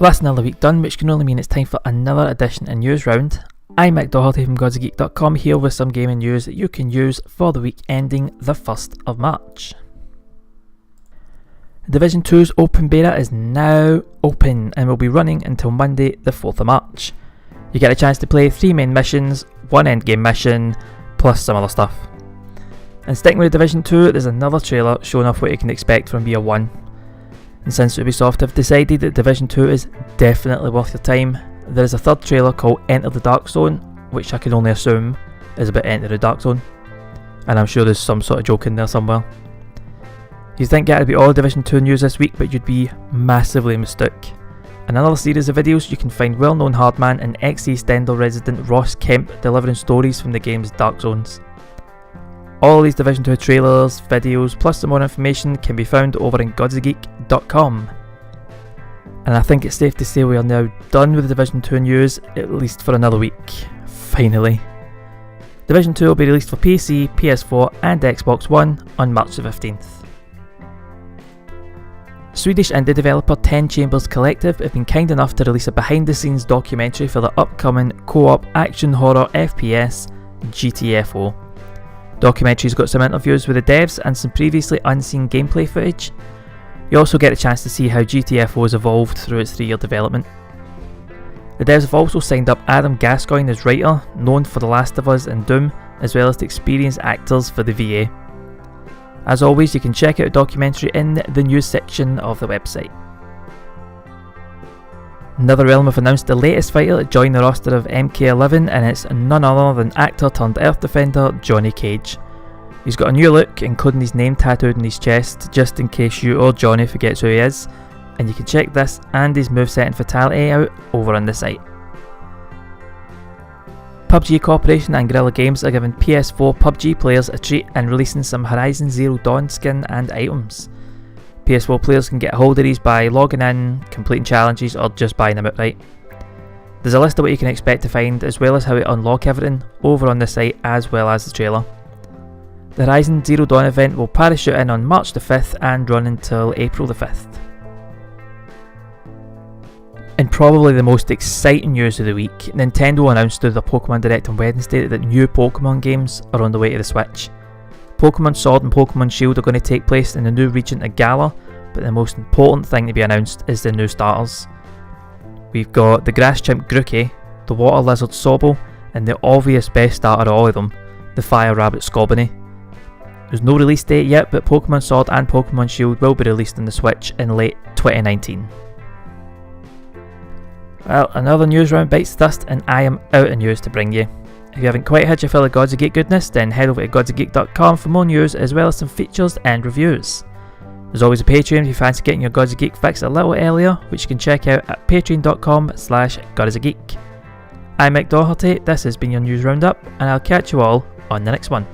Well, that's another week done, which can only mean it's time for another edition in News Round. I'm Mick D from Geek.com here with some gaming news that you can use for the week ending the 1st of March. Division 2's open beta is now open and will be running until Monday the 4th of March. You get a chance to play 3 main missions, 1 endgame mission, plus some other stuff. And sticking with Division 2, there's another trailer showing off what you can expect from Year 1. And since Ubisoft have decided that Division 2 is definitely worth your time, there is a third trailer called Enter the Dark Zone, which I can only assume is about Enter the Dark Zone. And I'm sure there's some sort of joke in there somewhere. You'd think that would be all Division 2 news this week, but you'd be massively mistook. In another series of videos, you can find well-known hardman and ex-EastEnders resident Ross Kemp delivering stories from the game's Dark Zones. All these Division 2 trailers, videos, plus some more information can be found over on GTFO. And I think it's safe to say we are now done with the Division 2 news, at least for another week. Finally. Division 2 will be released for PC, PS4 and Xbox One on March the 15th. Swedish indie developer 10 Chambers Collective have been kind enough to release a behind-the-scenes documentary for the upcoming co-op action horror FPS GTFO. Documentary's got some interviews with the devs and some previously unseen gameplay footage. You also get a chance to see how GTFO has evolved through its 3-year development. The devs have also signed up Adam Gascoigne as writer, known for The Last of Us and Doom, as well as to experienced actors for the VA. As always, you can check out a documentary in the news section of the website. NetherRealm have announced the latest fighter to join the roster of MK11, and it's none other than actor turned Earth defender Johnny Cage. He's got a new look, including his name tattooed on his chest, just in case you or Johnny forgets who he is, and you can check this and his moveset and fatality out over on the site. PUBG Corporation and Guerrilla Games are giving PS4 PUBG players a treat and releasing some Horizon Zero Dawn skin and items. PS4 players can get a hold of these by logging in, completing challenges or just buying them outright. There's a list of what you can expect to find as well as how to unlock everything over on the site as well as the trailer. The Horizon Zero Dawn event will parachute in on March the 5th and run until April the 5th. And probably the most exciting news of the week, Nintendo announced through the Pokémon Direct on Wednesday that new Pokémon games are on the way to the Switch. Pokémon Sword and Pokémon Shield are going to take place in the new region of Galar, but the most important thing to be announced is the new starters. We've got the Grass Chimp Grookey, the Water Lizard Sobble, and the obvious best starter of all of them, the Fire Rabbit Scorbunny. There's no release date yet, but Pokémon Sword and Pokémon Shield will be released on the Switch in late 2019. Well, another news round bites the dust and I am out of news to bring you. If you haven't quite had your fill of Gods of Geek goodness, then head over to godsofgeek.com for more news as well as some features and reviews. There's always a Patreon if you fancy getting your Gods of Geek fix a little earlier, which you can check out at patreon.com/godsofgeek. I'm Mick D, this has been your news roundup, and I'll catch you all on the next one.